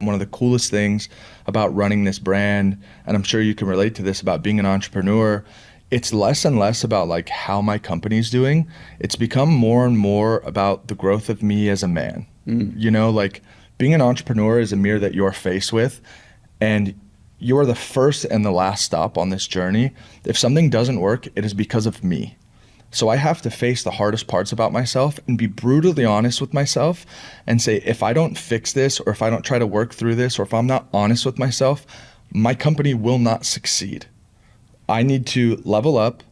one of the coolest things about running this brand, and I'm sure you can relate to this, about being an entrepreneur, it's less and less about like how my company's doing. It's become more and more about the growth of me as a man. You know, like being an entrepreneur is a mirror that you're faced with, and you're the first and the last stop on this journey. If something doesn't work, it is because of me. So I have to face the hardest parts about myself and be brutally honest with myself and say, if I don't fix this, or if I don't try to work through this, or if I'm not honest with myself, my company will not succeed. I need to level up,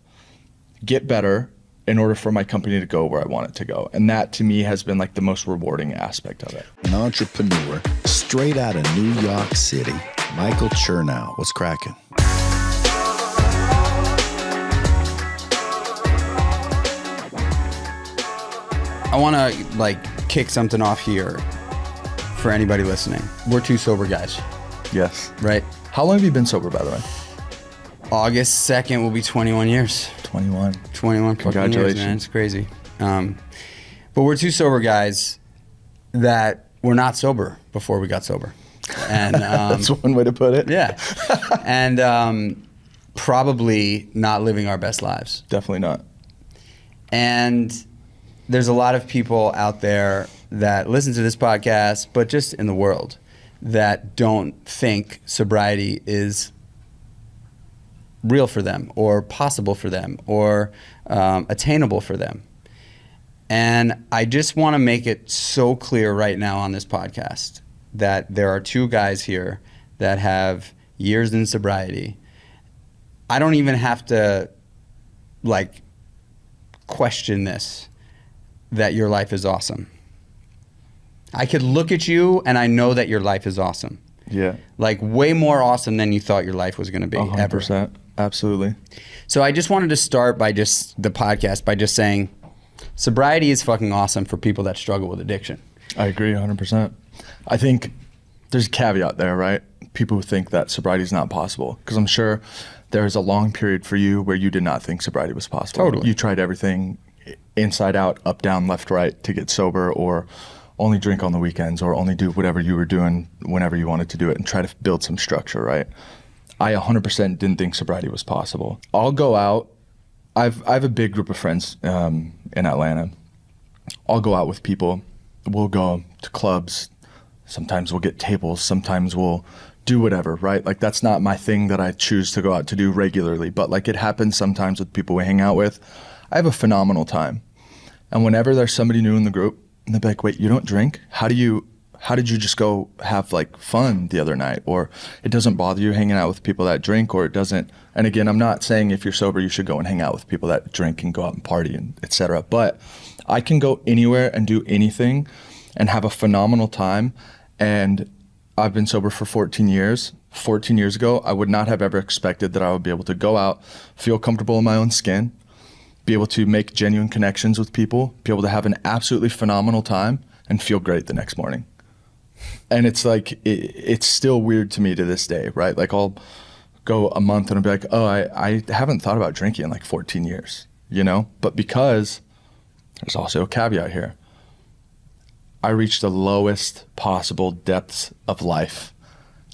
get better in order for my company to go where I want it to go. And that to me has been like the most rewarding aspect of it. An entrepreneur straight out of New York City, Michael Chernow. What's cracking? I want to like kick something off here for anybody listening. We're two sober guys. Yes. Right? How long have you been sober, by the way? August 2nd will be 21 years. 21. 21 fucking years, man. It's crazy. But we're two sober guys that were not sober before we got sober. And that's one way to put it. Yeah. And probably not living our best lives. Definitely not. And there's a lot of people out there that listen to this podcast, but just in the world, that don't think sobriety is real for them, or possible for them, or attainable for them. And I just want to make it so clear right now on this podcast that there are two guys here that have years in sobriety. I don't even have to like question this, that your life is awesome. I could look at you and I know that your life is awesome. Yeah. Like way more awesome than you thought your life was going to be. 100%. Ever. Absolutely. So I just wanted to start by just the podcast by just saying sobriety is fucking awesome for people that struggle with addiction. I agree 100%. I think there's a caveat there, right? People who think that sobriety is not possible, because I'm sure there's a long period for you where you did not think sobriety was possible. Totally. You tried everything inside out, up, down, left, right to get sober, or only drink on the weekends, or only do whatever you were doing whenever you wanted to do it, and try to build some structure, right? I 100% didn't think sobriety was possible. I'll go out. I have a big group of friends in Atlanta. I'll go out with people. We'll go to clubs. Sometimes we'll get tables. Sometimes we'll do whatever, right? Like that's not my thing that I choose to go out to do regularly, but like it happens sometimes with people we hang out with. I have a phenomenal time. And whenever there's somebody new in the group, and they'll be like, wait, you don't drink? How did you just go have like fun the other night? Or it doesn't bother you hanging out with people that drink, or it doesn't. And again, I'm not saying if you're sober, you should go and hang out with people that drink and go out and party and et cetera. But I can go anywhere and do anything and have a phenomenal time. And I've been sober for 14 years. 14 years ago, I would not have ever expected that I would be able to go out, feel comfortable in my own skin, be able to make genuine connections with people, be able to have an absolutely phenomenal time, and feel great the next morning. And it's like, it's still weird to me to this day, right? Like I'll go a month and I'll be like, oh, I haven't thought about drinking in like 14 years, you know? But because there's also a caveat here. I reached the lowest possible depths of life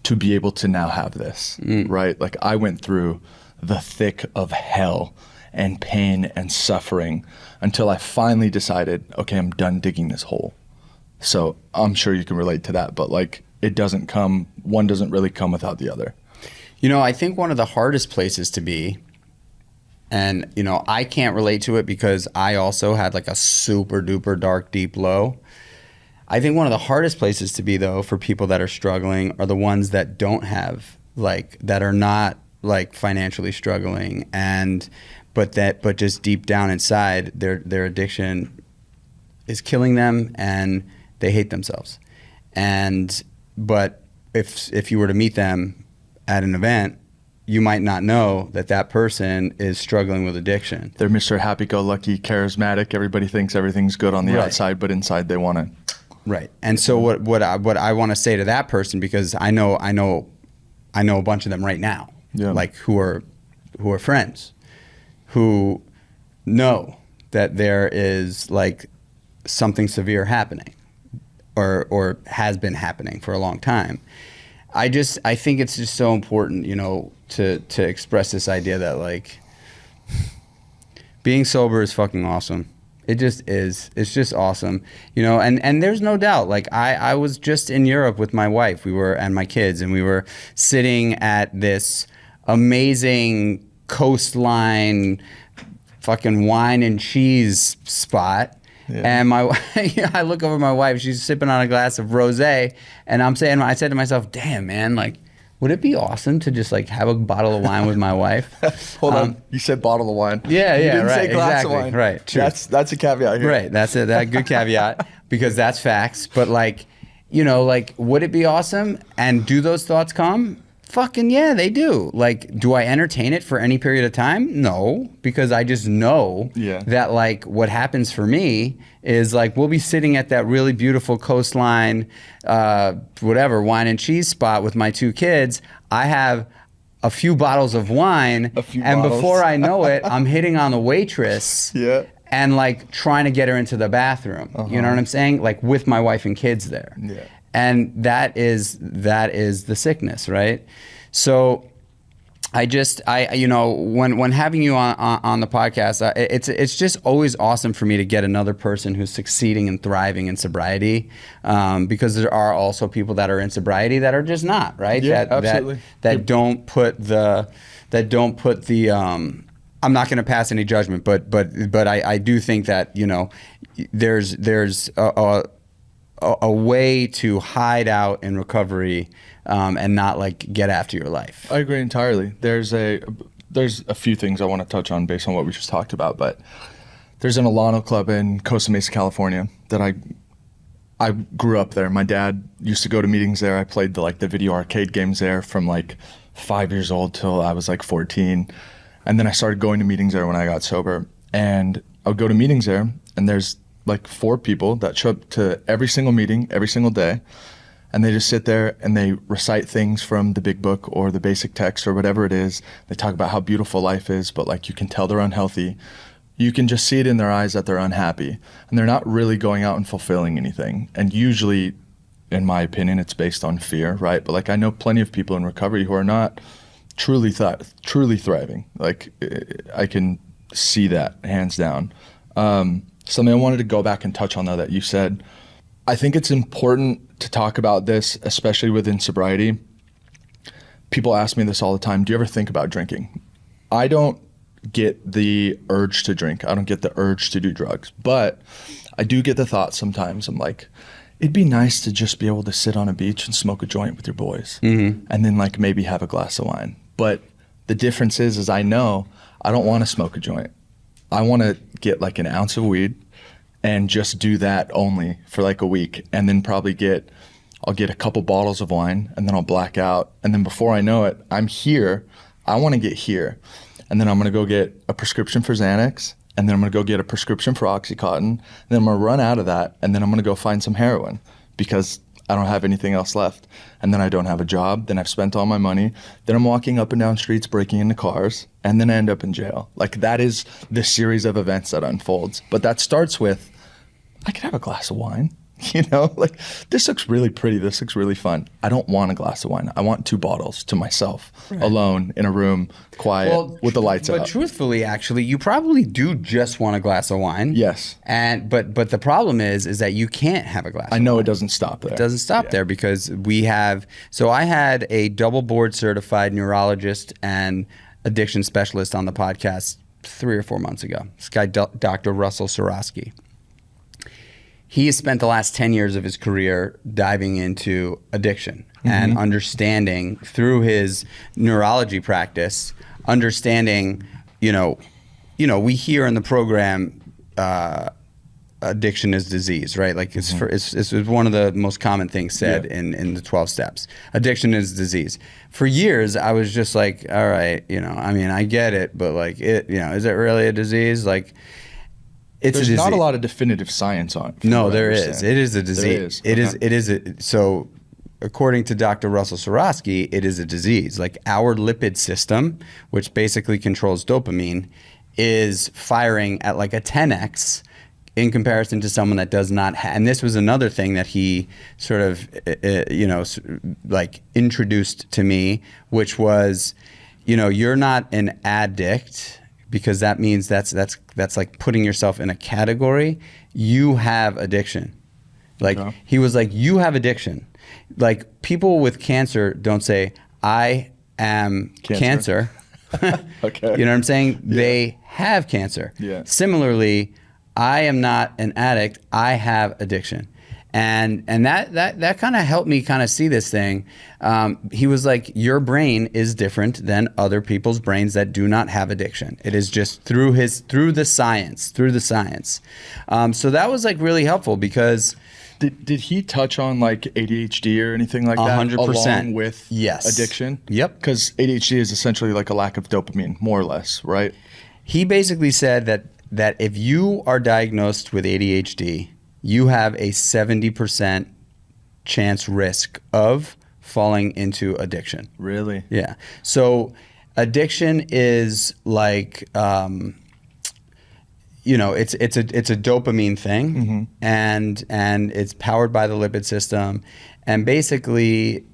to be able to now have this, right? Like I went through the thick of hell and pain and suffering until I finally decided, okay, I'm done digging this hole. So I'm sure you can relate to that, but like one doesn't really come without the other. You know, I think one of the hardest places to be, and you know, I can't relate to it because I also had like a super duper dark, deep low. I think one of the hardest places to be though for people that are struggling are the ones that don't have that are not like financially struggling but just deep down inside their addiction is killing them and they hate themselves. But if you were to meet them at an event, you might not know that person is struggling with addiction. They're Mr. Happy-go-lucky, charismatic. Everybody thinks everything's good on the outside, but inside they want to. Right. And so what I want to say to that person, because I know a bunch of them right now, like who are friends, who know that there is like something severe happening. or has been happening for a long time. I think it's just so important, you know, to express this idea that like being sober is fucking awesome. It just is. It's just awesome, you know. And there's no doubt. Like I was just in Europe with my wife. And my kids, and we were sitting at this amazing coastline, fucking wine and cheese spot. Yeah. And I look over at my wife. She's sipping on a glass of rosé, and I said to myself, "Damn, man, like, would it be awesome to just like have a bottle of wine with my wife?" Hold on, you said bottle of wine. Yeah, you didn't right, say glass exactly, of wine. right. True. That's a caveat here. Right, that's that good caveat because that's facts. But like, you know, like, would it be awesome? And do those thoughts come? Fucking yeah, they do. Like, do I entertain it for any period of time? No, because I just know that like what happens for me is like we'll be sitting at that really beautiful coastline, whatever, wine and cheese spot with my two kids. I have a few bottles of wine, before I know it, I'm hitting on the waitress. Yeah. And like trying to get her into the bathroom. You know what I'm saying? Like with my wife and kids there. Yeah. And that is the sickness, right? So you know, when having you on the podcast, it's just always awesome for me to get another person who's succeeding and thriving in sobriety, because there are also people that are in sobriety that are just not, right? Yeah, absolutely. That don't put the I'm not going to pass any judgment, but I do think that, you know, there's a way to hide out in recovery and not like get after your life. I agree entirely. There's a few things I want to touch on based on what we just talked about, but there's an Alano club in Costa Mesa, California that I grew up there. My dad used to go to meetings there. I played the video arcade games there from like 5 years old till I was like 14. And then I started going to meetings there when I got sober. And I would go to meetings there, and there's like 4 people that show up to every single meeting, every single day. And they just sit there and they recite things from the big book or the basic text or whatever it is. They talk about how beautiful life is, but like you can tell they're unhealthy. You can just see it in their eyes that they're unhappy. And they're not really going out and fulfilling anything. And usually, in my opinion, it's based on fear, right? But like I know plenty of people in recovery who are not truly thriving. Like I can see that hands down. Something I wanted to go back and touch on though that you said, I think it's important to talk about this, especially within sobriety. People ask me this all the time. Do you ever think about drinking? I don't get the urge to drink. I don't get the urge to do drugs, but I do get the thought sometimes. I'm like, it'd be nice to just be able to sit on a beach and smoke a joint with your boys, and then like maybe have a glass of wine. But the difference is I know I don't want to smoke a joint. I want to get like an ounce of weed and just do that only for like a week, and then probably I'll get a couple bottles of wine, and then I'll black out. And then before I know it, I'm here. I want to get here. And then I'm going to go get a prescription for Xanax, and then I'm going to go get a prescription for Oxycontin, and then I'm going to run out of that, and then I'm going to go find some heroin because I don't have anything else left. And then I don't have a job, then I've spent all my money, then I'm walking up and down streets breaking into cars, and then I end up in jail. Like that is the series of events that unfolds. But that starts with, I could have a glass of wine. You know, like this looks really pretty. This looks really fun. I don't want a glass of wine. I want 2 bottles to myself, alone in a room, quiet, with the lights out. But truthfully, actually, you probably do just want a glass of wine. Yes. But the problem is that you can't have a glass of wine. I know it doesn't stop there. It doesn't stop there because I had a double board certified neurologist and addiction specialist on the podcast 3 or 4 months ago. This guy, Dr. Russell Sorosky. He has spent the last 10 years of his career diving into addiction and understanding through his neurology practice, understanding, we hear in the program, addiction is disease, right? Like it's one of the most common things said in the 12 steps. Addiction is disease. For years, I was just like, all right, I get it, but like is it really a disease? Like, There's not a lot of definitive science on it. No, there is. It is a disease. It is. So according to Dr. Russell Sorosky, it is a disease. Like our lipid system, which basically controls dopamine, is firing at like a 10x in comparison to someone that does not have, and this was another thing that he sort of, like introduced to me, which was, you're not an addict, because that means that's like putting yourself in a category. You have addiction. Like he was like, you have addiction. Like people with cancer don't say, I am cancer. Okay. You know what I'm saying? Yeah. They have cancer. Yeah. Similarly, I am not an addict. I have addiction. And that kind of helped me kind of see this thing. He was like, your brain is different than other people's brains that do not have addiction. It is just through the science. So that was like really helpful because Did he touch on like ADHD or anything like that? 100%. Along with Yes. addiction? Yep. Because ADHD is essentially like a lack of dopamine, more or less, right? He basically said that if you are diagnosed with ADHD, you have a 70% chance risk of falling into addiction. Really? Yeah. So addiction is like, it's a dopamine thing, and it's powered by the lipid system, and basically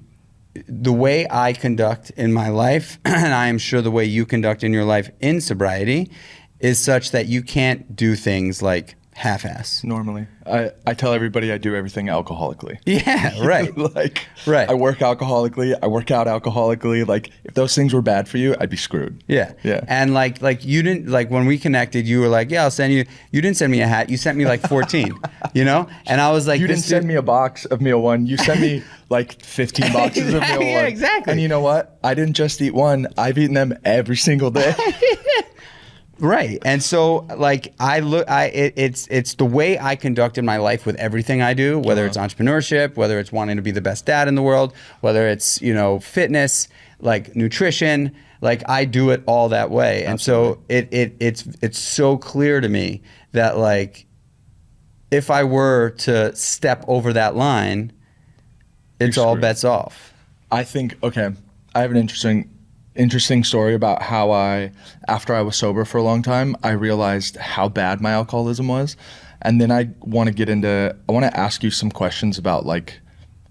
the way I conduct in my life, and I am sure the way you conduct in your life in sobriety, is such that you can't do things like half-ass. Normally. I tell everybody I do everything alcoholically. Yeah, right. I work alcoholically, I work out alcoholically. Like if those things were bad for you, I'd be screwed. Yeah. Yeah. And like you didn't, like when we connected, you were like, yeah, I'll send you. You didn't send me a hat. You sent me like 14, And I was like, You didn't send me a box of Meal One. You sent me like 15 boxes of Meal One. Yeah, exactly. And you know what? I didn't just eat one. I've eaten them every single day. Right. And so like it's the way I conduct in my life with everything I do, whether it's entrepreneurship, whether it's wanting to be the best dad in the world, whether it's, fitness, like nutrition, like I do it all that way. And so it's so clear to me that like if I were to step over that line, it's all bets off. I think, okay, I have an interesting story about how after I was sober for a long time, I realized how bad my alcoholism was. And then I want to ask you some questions about like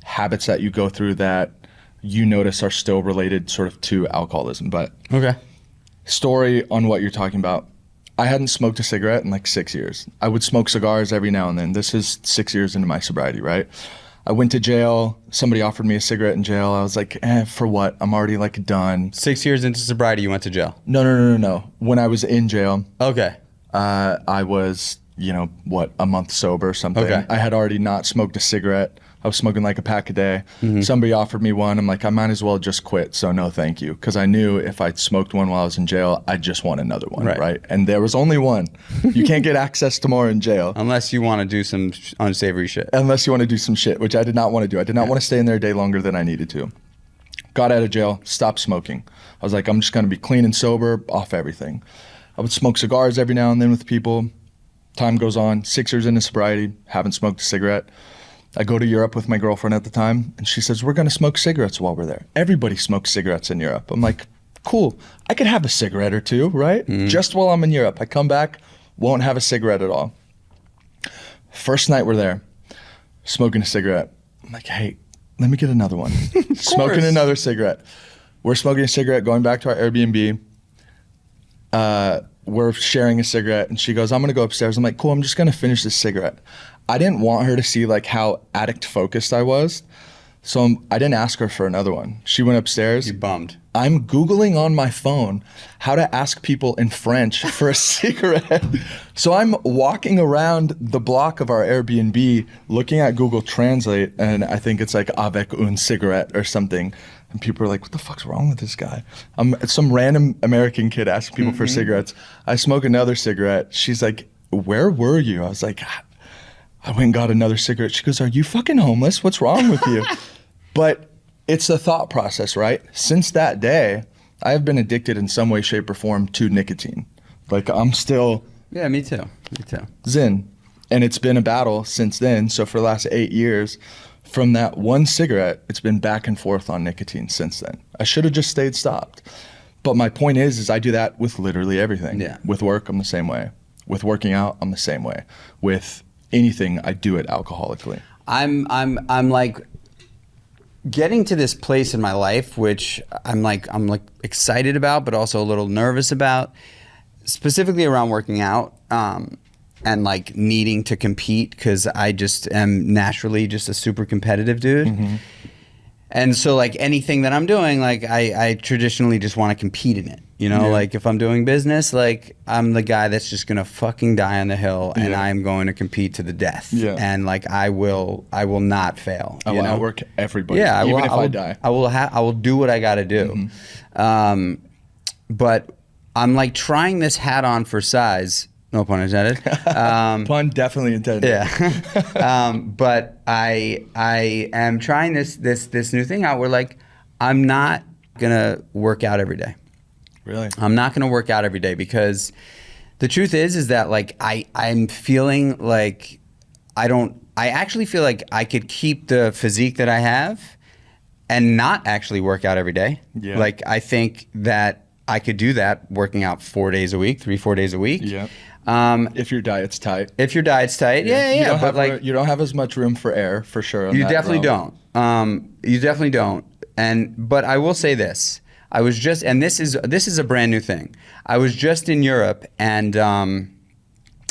habits that you go through that you notice are still related sort of to alcoholism. But Okay. Story on what you're talking about. I hadn't smoked a cigarette in like 6 years. I would smoke cigars every now and then. This is 6 years into my sobriety, right? I went to jail. Somebody offered me a cigarette in jail. I was like, for what? I'm already like done. 6 years into sobriety, you went to jail? No. When I was in jail, Okay. I was, a month sober or something. Okay. I had already not smoked a cigarette. I was smoking like a pack a day. Somebody offered me one. I'm like, I might as well just quit. So no, thank you. Because I knew if I smoked one while I was in jail, I'd just want another one, right? And there was only one. You can't get access to more in jail. Unless you want to do some unsavory shit. Unless you want to do some shit, which I did not want to do. I did not want to stay in there a day longer than I needed to. Got out of jail, stopped smoking. I was like, I'm just going to be clean and sober, off everything. I would smoke cigars every now and then with people. Time goes on, 6 years into sobriety, haven't smoked a cigarette. I go to Europe with my girlfriend at the time, and she says, we're going to smoke cigarettes while we're there. Everybody smokes cigarettes in Europe. I'm like, cool. I could have a cigarette or two, right? Just while I'm in Europe. I come back, won't have a cigarette at all. First night we're there, smoking a cigarette. I'm like, hey, let me get another one. Smoking another cigarette. We're smoking a cigarette, going back to our Airbnb. We're sharing a cigarette, and she goes, I'm going to go upstairs. I'm like, cool, I'm just going to finish this cigarette. I didn't want her to see like how addict focused I was. So I didn't ask her for another one. She went upstairs. You bummed. I'm Googling on my phone how to ask people in French for a cigarette. So I'm walking around the block of our Airbnb looking at Google Translate, and I think it's like avec une cigarette or something. And people are like, what the fuck's wrong with this guy? Some random American kid asking people for cigarettes. I smoke another cigarette. She's like, where were you? I was like, I went and got another cigarette. She goes, are you fucking homeless? What's wrong with you? But it's the thought process, right? Since that day, I have been addicted in some way, shape, or form to nicotine. Like I'm still... Yeah, me too. Zen. And it's been a battle since then. So for the last 8 years, from that one cigarette, it's been back and forth on nicotine since then. I should have just stayed stopped. But my point is I do that with literally everything. Yeah. With work, I'm the same way. With working out, I'm the same way. With anything, I do it alcoholically. I'm like getting to this place in my life, which I'm like excited about, but also a little nervous about, specifically around working out, and like needing to compete, because I just am naturally just a super competitive dude. Mm-hmm. And so like anything that I'm doing, like I traditionally just want to compete in it. You know, like if I'm doing business, like I'm the guy that's just gonna fucking die on the hill, and I'm going to compete to the death. Yeah. And like I will not fail. I will outwork everybody. Yeah, even if I die. I will do what I got to do. Mm-hmm. But I'm like trying this hat on for size. No pun intended. Pun definitely intended. Yeah. But I am trying this new thing out where like I'm not gonna work out every day. Really? I'm not gonna work out every day, because the truth is that like I'm feeling like I actually feel like I could keep the physique that I have and not actually work out every day. Yeah. Like I think that I could do that working out 4 days a week, 3-4 days a week. Yeah. If your diet's tight. If your diet's tight, yeah. But like you don't have as much room for error, for sure. You definitely don't. You definitely don't. But I will say this: I was just, and this is a brand new thing. I was just in Europe, and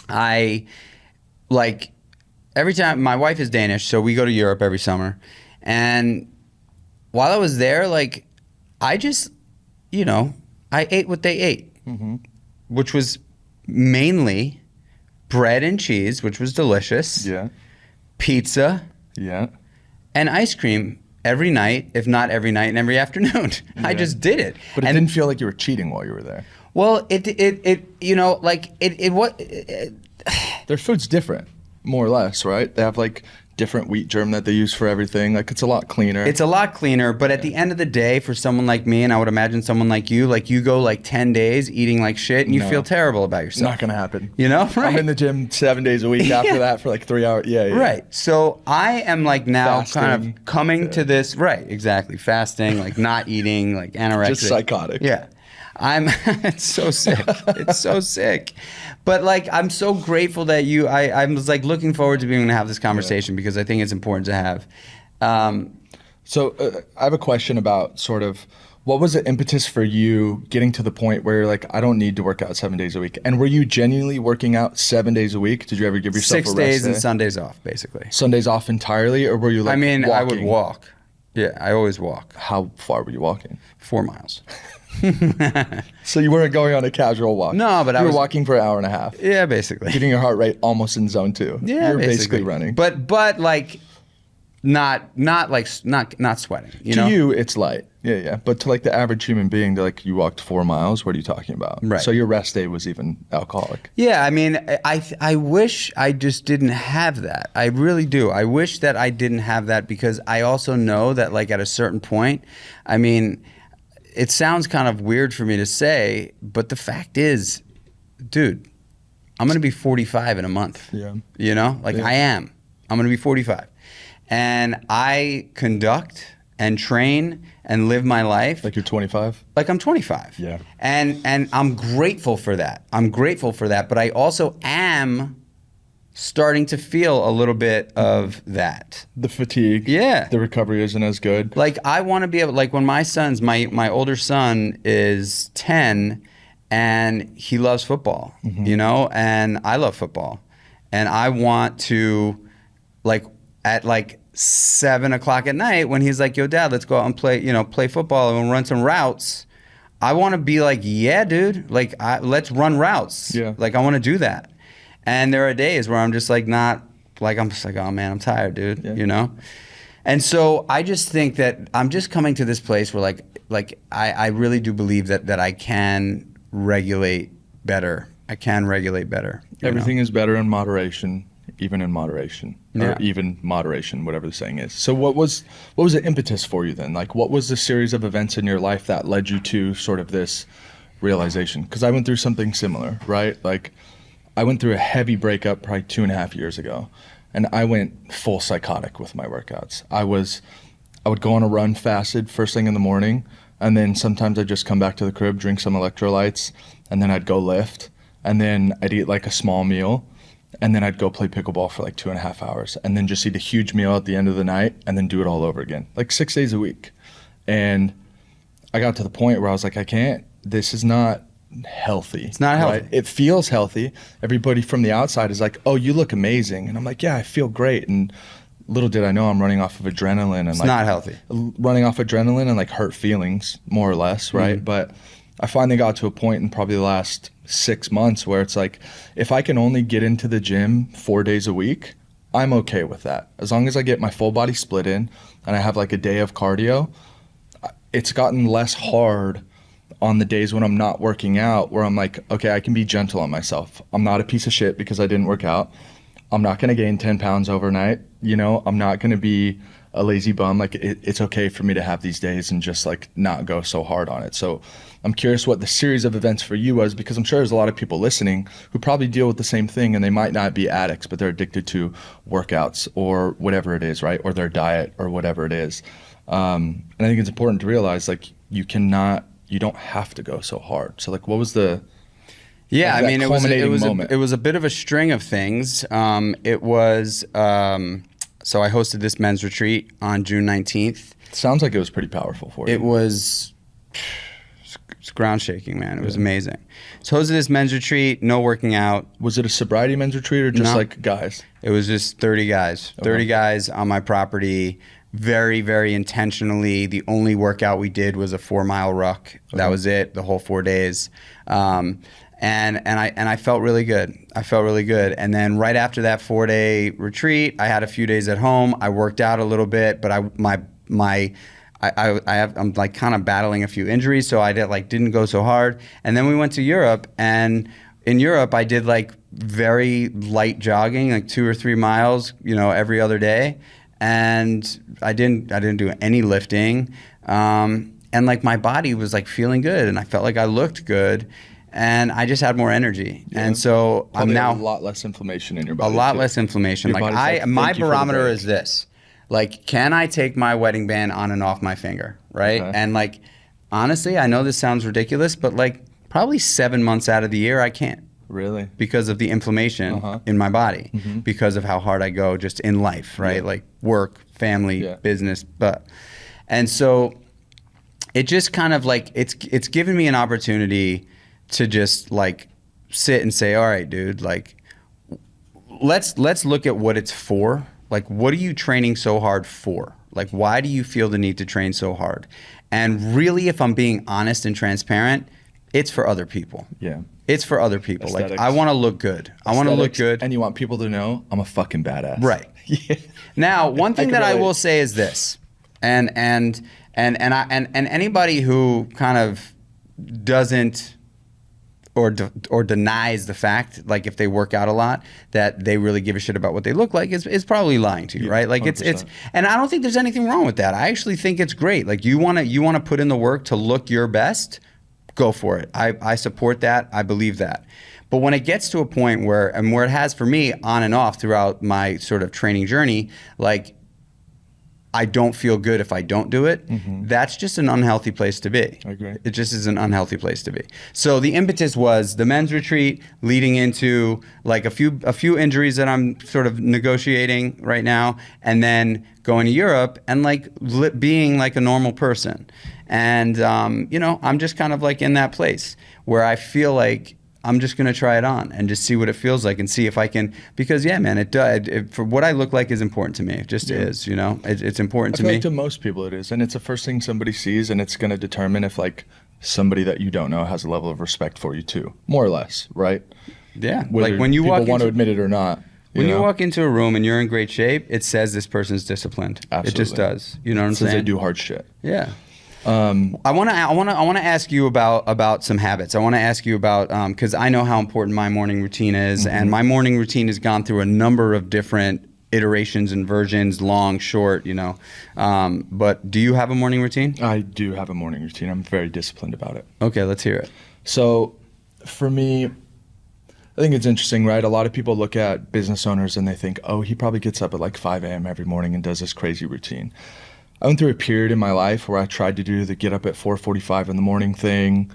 I like every time. My wife is Danish, so we go to Europe every summer. And while I was there, like I just, I ate what they ate, which was mainly bread and cheese, which was delicious. Yeah. Pizza. Yeah. And ice cream every night, if not every night and every afternoon. I just did it. But it didn't feel like you were cheating while you were there. Well, Their food's different, more or less, right? They have like different wheat germ that they use for everything. Like it's a lot cleaner. It's a lot cleaner, but at the end of the day, for someone like me, and I would imagine someone like you go like 10 days eating like shit, and you feel terrible about yourself. Not gonna happen. You know, right? I'm in the gym 7 days a week after that for like 3 hours. Yeah. Right. So I am like now Fasting. kind of coming to this. Right. Exactly. Fasting, like not eating, like anorexic. Just psychotic. Yeah. It's so sick. It's so sick. But like, I'm so grateful that I was like looking forward to being able to have this conversation, because I think it's important to have. So I have a question about sort of what was the impetus for you getting to the point where you're like, I don't need to work out 7 days a week? And were you genuinely working out 7 days a week? Did you ever give yourself 6 a rest days day? and Sundays off, basically. Sundays off entirely, or were you like walking? I would walk. Yeah, I always walk. How far were you walking? 4 miles. So you weren't going on a casual walk? No, but you were walking for an hour and a half. Yeah, basically. Getting your heart rate almost in zone 2. Yeah, you're basically running. But like not sweating. To you, it's light. Yeah. But to like the average human being, like you walked 4 miles. What are you talking about? Right. So your rest day was even alcoholic. Yeah, I mean, I wish I just didn't have that. I really do. I wish that I didn't have that, because I also know that like at a certain point, I mean, it sounds kind of weird for me to say, but the fact is, dude, I'm going to be 45 in a month. Yeah. You know? Like I am. I'm going to be 45. And I conduct and train and live my life like you're 25? Like I'm 25. Yeah. And I'm grateful for that. But I also am starting to feel a little bit of that. The fatigue. Yeah. The recovery isn't as good. Like I want to be able, like when my older son is 10 and he loves football, and I love football. And I want to, like at like 7 o'clock at night when he's like, yo dad, let's go out and play football and we'll run some routes. I want to be like, yeah, dude, like let's run routes. Yeah. Like I want to do that. And there are days where I'm just like I'm just like, oh man, I'm tired, dude, And so I just think that I'm just coming to this place where like I really do believe that I can regulate better. Everything is better in moderation, even in moderation. Yeah. Or even moderation, whatever the saying is. So what was the impetus for you then? Like what was the series of events in your life that led you to sort of this realization? Because I went through something similar, right? Like I went through a heavy breakup probably 2.5 years ago, and I went full psychotic with my workouts. I would go on a run fasted first thing in the morning, and then sometimes I'd just come back to the crib, drink some electrolytes, and then I'd go lift, and then I'd eat like a small meal, and then I'd go play pickleball for like 2.5 hours, and then just eat a huge meal at the end of the night, and then do it all over again, like 6 days a week. And I got to the point where I was like, I can't, this is not healthy. It's not healthy. Right? It feels healthy. Everybody from the outside is like, oh, you look amazing. And I'm like, yeah, I feel great. And little did I know I'm running off of adrenaline. And It's like, not healthy. Running off adrenaline and like hurt feelings, more or less, right? But I finally got to a point in probably the last 6 months where it's like, if I can only get into the gym 4 days a week, I'm okay with that. As long as I get my full body split in and I have like a day of cardio, it's gotten less hard on the days when I'm not working out, where I'm like, okay, I can be gentle on myself. I'm not a piece of shit because I didn't work out. I'm not going to gain 10 pounds overnight. You know, I'm not going to be a lazy bum. Like it's okay for me to have these days and just like not go so hard on it. So I'm curious what the series of events for you was, because I'm sure there's a lot of people listening who probably deal with the same thing, and they might not be addicts, but they're addicted to workouts or whatever it is, right? Or their diet or whatever it is. And I think it's important to realize like you don't have to go so hard. So like, what was the Yeah, like, I mean, it was moment? it was a bit of a string of things. It was so I hosted this men's retreat on June 19th. Sounds like it was pretty powerful for you. It was it's ground shaking, man. It was amazing. So hosted this men's retreat, no working out. Was it a sobriety men's retreat or just No. like guys? It was just 30 guys. 30 guys on my property. Very, very intentionally. The only workout we did was a 4-mile ruck. That was it, the whole 4 days. And I felt really good. I felt really good. And then right after that 4-day retreat, I had a few days at home. I worked out a little bit, but I'm like kind of battling a few injuries, so I didn't go so hard. And then we went to Europe, and in Europe I did like very light jogging, like 2 or 3 miles, every other day. And I didn't do any lifting. And like my body was like feeling good, and I felt like I looked good, and I just had more energy. Yeah. And so Probably I'm now a lot less inflammation in your body. A lot too. less inflammation. Your Like body's like, my "Thank you for the barometer break." is this. Like, can I take my wedding band on and off my finger, right? Okay. And like, honestly, I know this sounds ridiculous, but like probably 7 months out of the year I can't. Really? Because of the inflammation in my body, because of how hard I go just in life, right? Yeah. Like work, family, Yeah. business, and so it just kind of like it's given me an opportunity to just like sit and say, all right, dude, like let's look at what it's for. Like, what are you training so hard for? Like, why do you feel the need to train so hard? And really, if I'm being honest and transparent, it's for other people. Yeah. It's for other people. Aesthetics. Like, I want to look good. I want to look Aesthetics, good. And you want people to know I'm a fucking badass. Right. Yeah. Now, one thing can that I relate. will say is this, and anybody who kind of doesn't or denies the fact, like if they work out a lot, that they really give a shit about what they look like is probably lying to you, Yeah, right? Like it's 100%. and I don't think there's anything wrong with that. I actually think it's great. Like you want to put in the work to look your best, go for it. I support that. I believe that. But when it gets to a point where it has for me on and off throughout my sort of training journey, like I don't feel good if I don't do it, that's just an unhealthy place to be. I agree. It just is an unhealthy place to be. So the impetus was the men's retreat leading into like a few injuries that I'm sort of negotiating right now, and then going to Europe and like being like a normal person. And I'm just kind of like in that place where I feel like I'm just gonna try it on and just see what it feels like and see if I can. Because yeah, man, it for what I look like is important to me. It just is, it's important I to feel me. like to most people it is, and it's the first thing somebody sees, and it's going to determine if like somebody that you don't know has a level of respect for you too, more or less, right? Yeah, Whether like when you people walk want to into, admit it or not. when you know? walk into a room and you're in great shape, it says this person's disciplined. Absolutely. It just does. You know what I'm Says saying? they do hard shit. Yeah. I want to ask you about some habits. I want to ask you about because I know how important my morning routine is, and my morning routine has gone through a number of different iterations and versions, long, short, But do you have a morning routine? I do have a morning routine. I'm very disciplined about it. Okay, let's hear it. So for me, I think it's interesting, right? A lot of people look at business owners and they think, oh, he probably gets up at like 5 a.m. every morning and does this crazy routine. I went through a period in my life where I tried to do the get up at 4:45 in the morning thing,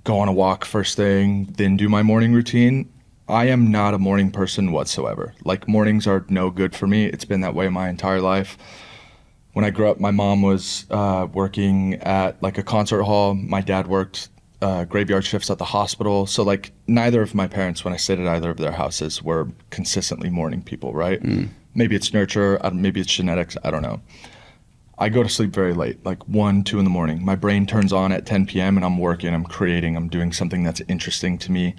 go on a walk first thing, then do my morning routine. I am not a morning person whatsoever. Like, mornings are no good for me. It's been that way my entire life. When I grew up, my mom was working at like a concert hall. My dad worked graveyard shifts at the hospital. So like, neither of my parents, when I stayed at either of their houses, were consistently morning people, right? Maybe it's nurture, maybe it's genetics, I don't know. I go to sleep very late, like 1, 2 in the morning. My brain turns on at 10 p.m. and I'm working, I'm creating, I'm doing something that's interesting to me.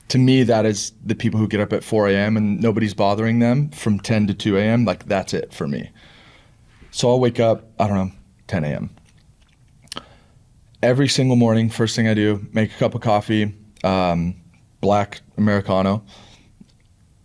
To me, that is the people who get up at 4 a.m. and nobody's bothering them from 10 to 2 a.m. Like, that's it for me. So I'll wake up, I don't know, 10 a.m. Every single morning, first thing I do, make a cup of coffee, black Americano,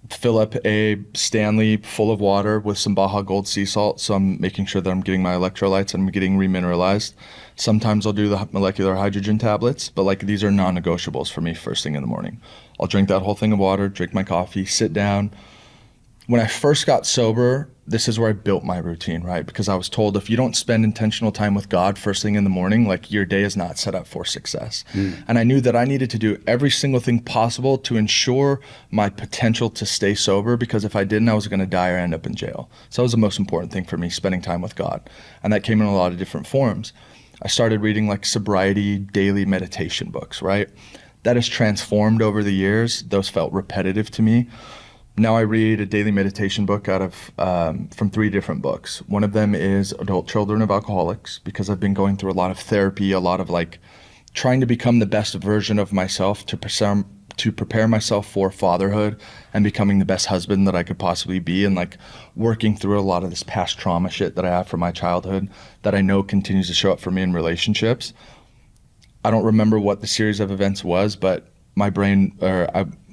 fill up a Stanley full of water with some Baja Gold sea salt. So I'm making sure that I'm getting my electrolytes and I'm getting remineralized. Sometimes I'll do the molecular hydrogen tablets, but like, these are non-negotiables for me first thing in the morning. I'll drink that whole thing of water, drink my coffee, sit down. When I first got sober, this is where I built my routine, right? Because I was told, if you don't spend intentional time with God first thing in the morning, like, your day is not set up for success. And I knew that I needed to do every single thing possible to ensure my potential to stay sober, because if I didn't, I was going to die or end up in jail. So that was the most important thing for me, spending time with God. And that came in a lot of different forms. I started reading like sobriety, daily meditation books, right? That has transformed over the years. Those felt repetitive to me. Now I read a daily meditation book out of from 3 different books. One of them is Adult Children of Alcoholics, because I've been going through a lot of therapy, a lot of like trying to become the best version of myself to prepare myself for fatherhood and becoming the best husband that I could possibly be, and like working through a lot of this past trauma shit that I have from my childhood that I know continues to show up for me in relationships. I don't remember what the series of events was, but my brain,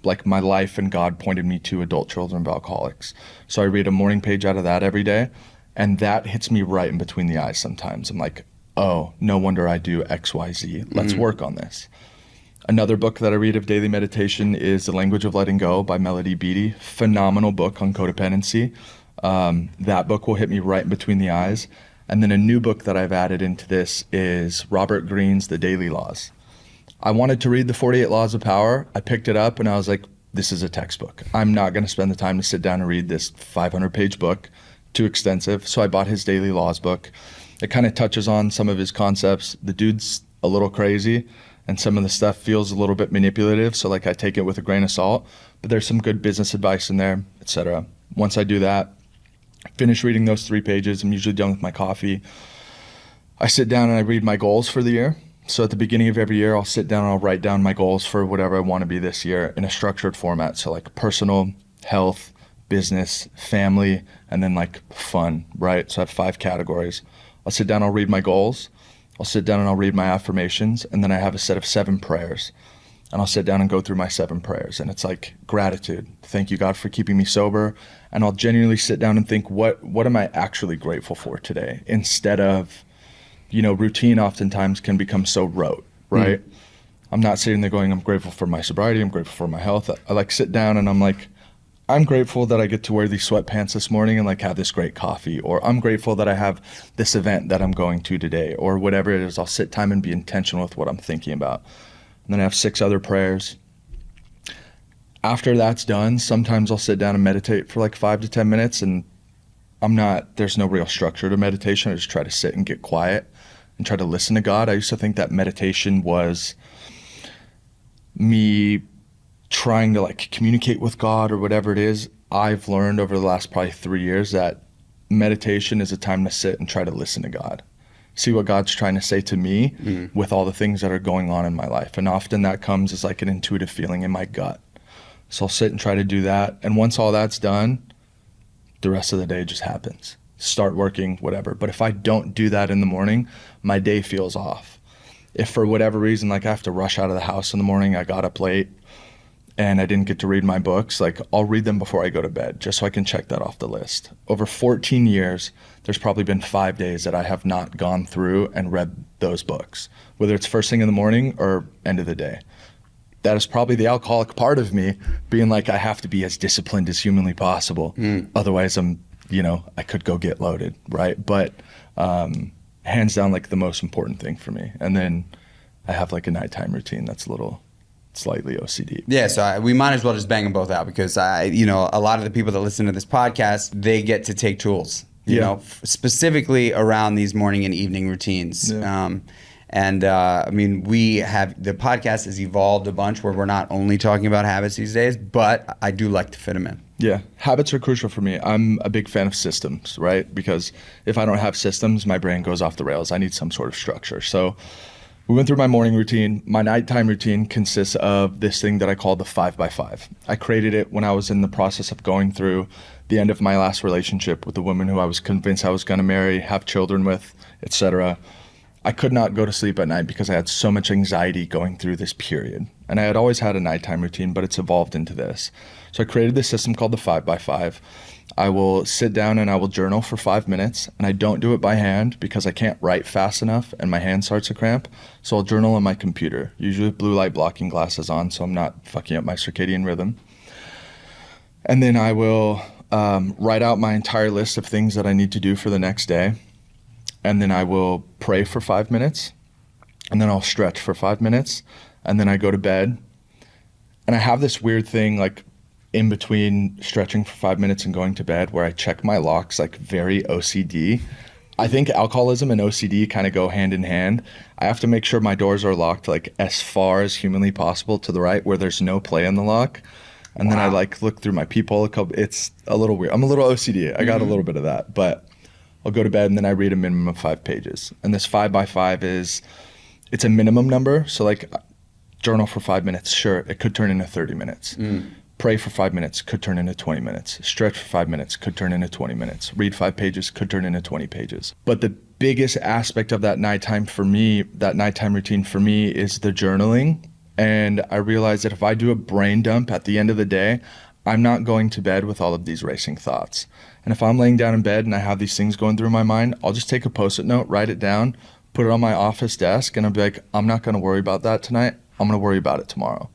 like my life and God pointed me to Adult Children of Alcoholics. So I read a morning page out of that every day, and that hits me right in between the eyes sometimes. I'm like, oh, no wonder I do X, Y, Z. Let's work on this. Another book that I read of daily meditation is The Language of Letting Go by Melody Beattie. Phenomenal book on codependency. That book will hit me right in between the eyes. And then a new book that I've added into this is Robert Greene's The Daily Laws. I wanted to read the 48 Laws of Power. I picked it up and I was like, this is a textbook. I'm not going to spend the time to sit down and read this 500-page book. Too extensive. So I bought his Daily Laws book. It kind of touches on some of his concepts. The dude's a little crazy, and some of the stuff feels a little bit manipulative. So like, I take it with a grain of salt, but there's some good business advice in there, etc. Once I do that, finish reading those 3 pages, I'm usually done with my coffee. I sit down and I read my goals for the year. So at the beginning of every year, I'll sit down and I'll write down my goals for whatever I want to be this year in a structured format. So like personal, health, business, family, and then like fun, right? So I have 5 categories. I'll sit down, I'll read my goals. I'll sit down and I'll read my affirmations. And then I have a set of 7 prayers. And I'll sit down and go through my 7 prayers. And it's like gratitude. Thank you, God, for keeping me sober. And I'll genuinely sit down and think, what am I actually grateful for today? Instead of, routine oftentimes can become so rote, right? I'm not sitting there going, I'm grateful for my sobriety, I'm grateful for my health. I like sit down and I'm like, I'm grateful that I get to wear these sweatpants this morning and like have this great coffee, or I'm grateful that I have this event that I'm going to today, or whatever it is. I'll sit time and be intentional with what I'm thinking about. And then I have 6 other prayers. After that's done, sometimes I'll sit down and meditate for like 5 to 10 minutes, and there's no real structure to meditation. I just try to sit and get quiet and try to listen to God. I used to think that meditation was me trying to like communicate with God or whatever it is. I've learned over the last probably 3 years that meditation is a time to sit and try to listen to God. See what God's trying to say to me with all the things that are going on in my life. And often that comes as like an intuitive feeling in my gut. So I'll sit and try to do that. And once all that's done, the rest of the day just happens. Start working, whatever. But if I don't do that in the morning, my day feels off. If for whatever reason, like I have to rush out of the house in the morning, I got up late and I didn't get to read my books, like I'll read them before I go to bed, just so I can check that off the list. Over 14 years, there's probably been 5 days that I have not gone through and read those books, whether it's first thing in the morning or end of the day. That is probably the alcoholic part of me being like, I have to be as disciplined as humanly possible. Otherwise I could go get loaded, right? But hands down, like the most important thing for me. And then I have like a nighttime routine that's a little slightly OCD. Yeah, so we might as well just bang them both out because a lot of the people that listen to this podcast, they get to take tools, you know, specifically around these morning and evening routines. Yeah. I mean, the podcast has evolved a bunch where we're not only talking about habits these days, but I do like to fit them in. Yeah, habits are crucial for me. I'm a big fan of systems, right? Because if I don't have systems, my brain goes off the rails. I need some sort of structure. So we went through my morning routine. My nighttime routine consists of this thing that I call the 5x5. I created it when I was in the process of going through the end of my last relationship with the woman who I was convinced I was going to marry, have children with, etc. I could not go to sleep at night because I had so much anxiety going through this period. And I had always had a nighttime routine, but it's evolved into this. So I created this system called the 5x5. I will sit down and I will journal for 5 minutes, and I don't do it by hand because I can't write fast enough and my hand starts to cramp. So I'll journal on my computer, usually with blue light blocking glasses on so I'm not fucking up my circadian rhythm. And then I will write out my entire list of things that I need to do for the next day. And then I will pray for 5 minutes, and then I'll stretch for 5 minutes, and then I go to bed. And I have this weird thing like in between stretching for 5 minutes and going to bed where I check my locks, like very OCD. I think alcoholism and OCD kind of go hand in hand. I have to make sure my doors are locked like as far as humanly possible to the right where there's no play on the lock. And then I like look through my peephole. It's a little weird. I'm a little OCD. I got a little bit of that, but I'll go to bed and then I read a minimum of 5 pages. And this 5x5 it's a minimum number. So like journal for 5 minutes, sure, it could turn into 30 minutes. Pray for 5 minutes, could turn into 20 minutes. Stretch for 5 minutes, could turn into 20 minutes. Read 5 pages, could turn into 20 pages. But the biggest aspect of that nighttime routine for me is the journaling. And I realized that if I do a brain dump at the end of the day, I'm not going to bed with all of these racing thoughts. And if I'm laying down in bed and I have these things going through my mind, I'll just take a Post-it note, write it down, put it on my office desk, and I'll be like, I'm not going to worry about that tonight. I'm going to worry about it tomorrow.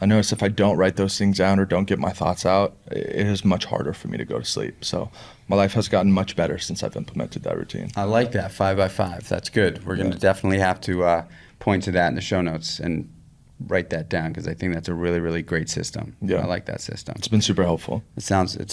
I notice if I don't write those things down or don't get my thoughts out, it is much harder for me to go to sleep. So my life has gotten much better since I've implemented that routine. I like that, 5x5. That's good. We're going to definitely have to point to that in the show notes and write that down because I think that's a really, really great system. Yeah. I like that system. It's been super helpful. It sounds it.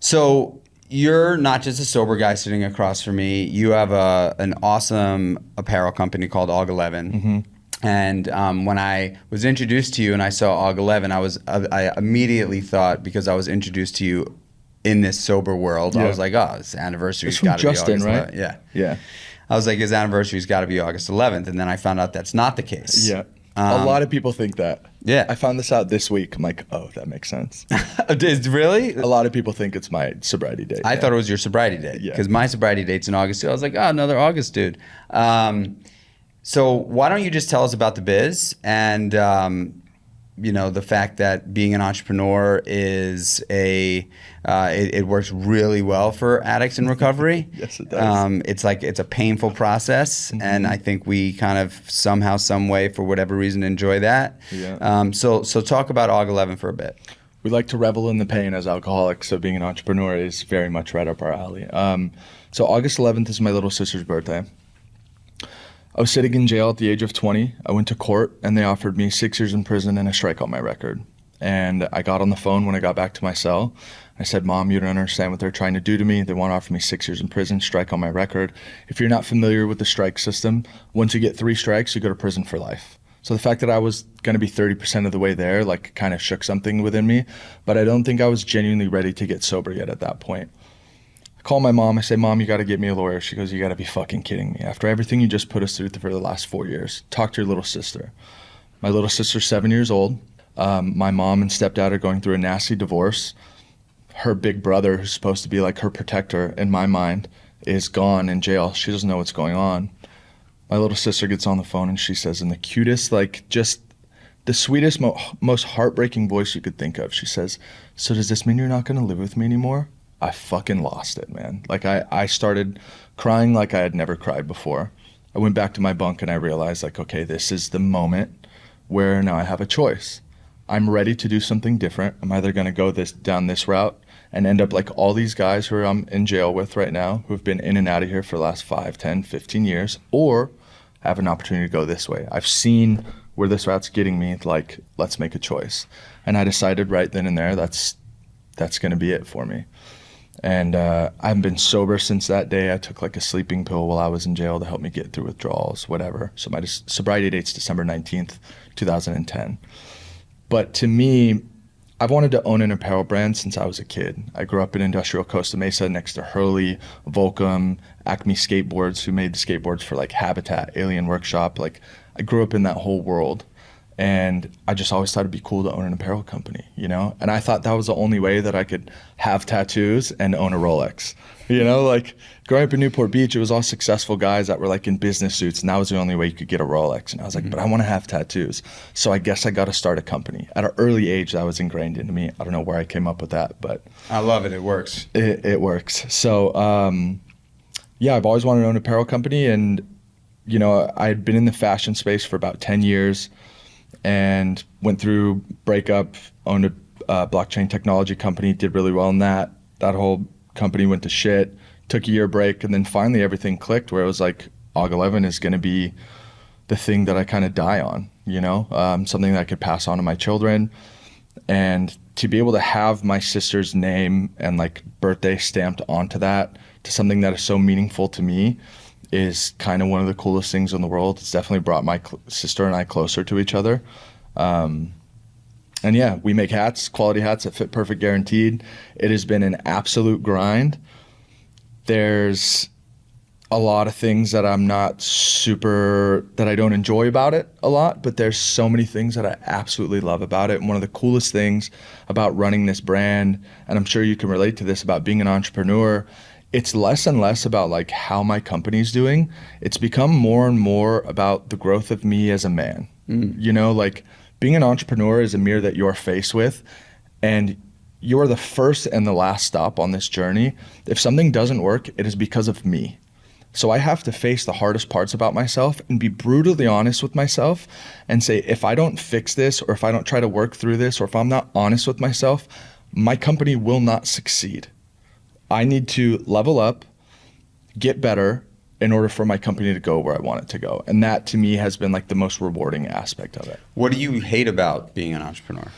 So you're not just a sober guy sitting across from me. You have an awesome apparel company called Aug11. Mm-hmm. And when I was introduced to you and I saw Aug11, I immediately thought, because I was introduced to you in this sober world, I was like, oh, this anniversary's got to be Justin, August right? 11th. Yeah. I was like, his anniversary's got to be August 11th. And then I found out that's not the case. Yeah. A lot of people think that. Yeah. I found this out this week. I'm like, oh, that makes sense. Really? A lot of people think it's my sobriety date. I thought it was your sobriety date. Yeah. Because my sobriety date's in August too. I was like, oh, another August dude. So why don't you just tell us about the biz and, the fact that being an entrepreneur is it works really well for addicts in recovery. Yes, it does. It's a painful process, and I think we kind of somehow, some way, for whatever reason, enjoy that. Yeah. So talk about Aug11 for a bit. We like to revel in the pain as alcoholics, so being an entrepreneur is very much right up our alley. So August 11th is my little sister's birthday. I was sitting in jail at the age of 20. I went to court and they offered me 6 years in prison and a strike on my record. And I got on the phone when I got back to my cell. I said, Mom, you don't understand what they're trying to do to me. They want to offer me 6 years in prison, strike on my record. If you're not familiar with the strike system, once you get 3 strikes, you go to prison for life. So the fact that I was going to be 30% of the way there, like, kind of shook something within me. But I don't think I was genuinely ready to get sober yet at that point. I call my mom. I say, Mom, you got to get me a lawyer. She goes, you got to be fucking kidding me. After everything you just put us through for the last 4 years, talk to your little sister. My little sister's 7 years old. My mom and stepdad are going through a nasty divorce. Her big brother, who's supposed to be like her protector in my mind, is gone in jail. She doesn't know what's going on. My little sister gets on the phone and she says, in the cutest, like, just the sweetest, most heartbreaking voice you could think of, she says, so does this mean you're not going to live with me anymore? I fucking lost it, man. Like, I started crying like I had never cried before. I went back to my bunk and I realized, like, okay, this is the moment where now I have a choice. I'm ready to do something different. I'm either going to go down this route and end up like all these guys who I'm in jail with right now, who've been in and out of here for the last 5, 10, 15 years, or I have an opportunity to go this way. I've seen where this route's getting me, like, let's make a choice. And I decided right then and there, that's going to be it for me. And I haven't been sober since that day. I took like a sleeping pill while I was in jail to help me get through withdrawals, whatever. So my sobriety date's December 19th, 2010. But to me, I've wanted to own an apparel brand since I was a kid. I grew up in industrial Costa Mesa next to Hurley, Volcom, Acme Skateboards, who made the skateboards for like Habitat, Alien Workshop. Like, I grew up in that whole world. And I just always thought it'd be cool to own an apparel company, you know? And I thought that was the only way that I could have tattoos and own a Rolex. You know, like growing up in Newport Beach, it was all successful guys that were like in business suits, and that was the only way you could get a Rolex. And I was like, but I want to have tattoos. So I guess I got to start a company. At an early age, that was ingrained into me. I don't know where I came up with that, but I love it. It works. It works. So, yeah, I've always wanted to own an apparel company. And, you know, I had been in the fashion space for about 10 years. And went through breakup, owned a blockchain technology company, did really well in that. That whole company went to shit, took a year break, and then finally everything clicked where it was like, Aug11 is going to be the thing that I kind of die on, you know, something that I could pass on to my children. And to be able to have my sister's name and like birthday stamped onto that to something that is so meaningful to me is kind of one of the coolest things in the world. It's definitely brought my sister and I closer to each other. And yeah, we make hats, quality hats that fit perfect guaranteed. It has been an absolute grind. There's a lot of things that I don't enjoy about it a lot, but there's so many things that I absolutely love about it. And one of the coolest things about running this brand, and I'm sure you can relate to this, about being an entrepreneur, it's less and less about like how my company's doing. It's become more and more about the growth of me as a man. You know, like being an entrepreneur is a mirror that you're faced with, and you're the first and the last stop on this journey. If something doesn't work, it is because of me. So I have to face the hardest parts about myself and be brutally honest with myself and say, if I don't fix this, or if I don't try to work through this, or if I'm not honest with myself, my company will not succeed. I need to level up, get better in order for my company to go where I want it to go. And that to me has been like the most rewarding aspect of it. What do you hate about being an entrepreneur?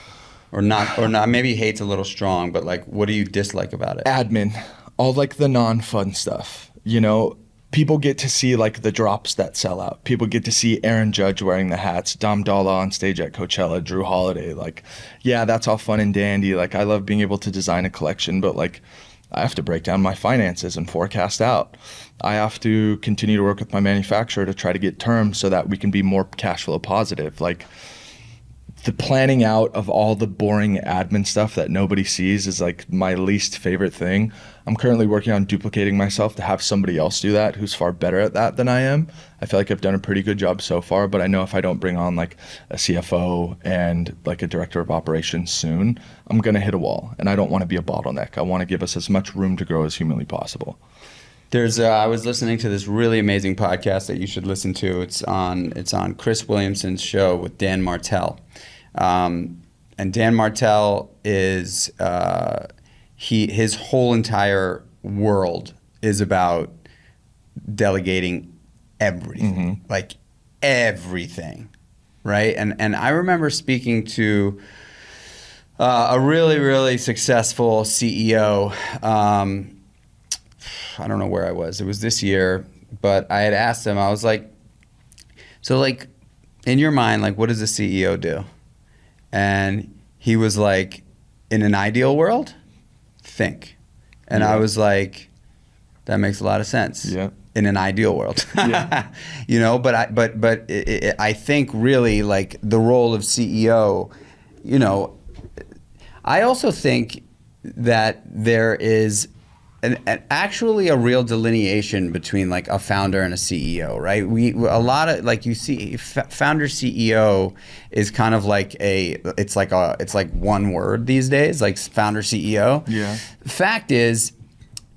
Or not, maybe hate's a little strong, but like, what do you dislike about it? Admin, all like the non-fun stuff. You know, people get to see like the drops that sell out. People get to see Aaron Judge wearing the hats, Dom Dalla on stage at Coachella, Drew Holiday. Like, yeah, that's all fun and dandy. Like, I love being able to design a collection, but like, I have to break down my finances and forecast out. I have to continue to work with my manufacturer to try to get terms so that we can be more cash flow positive. Like, the planning out of all the boring admin stuff that nobody sees is like my least favorite thing. I'm currently working on duplicating myself to have somebody else do that who's far better at that than I am. I feel like I've done a pretty good job so far, but I know if I don't bring on like a CFO and like a director of operations soon, I'm going to hit a wall, and I don't want to be a bottleneck. I want to give us as much room to grow as humanly possible. I was listening to this really amazing podcast that you should listen to. It's on Chris Williamson's show with Dan Martell. And Dan Martell is his whole entire world is about delegating everything, like everything, right? And I remember speaking to a really, really successful CEO. I don't know where I was. It was this year, but I had asked him, I was like, so like in your mind, like what does a CEO do? And he was like, in an ideal world, think. And I was like, that makes a lot of sense. Yeah. In an ideal world. Yeah. You know, but I think really like the role of CEO, you know, I also think that there is actually a real delineation between like a founder and a CEO, right? A lot of like you see founder CEO is kind of like it's like one word these days, like founder CEO. Yeah. Fact is,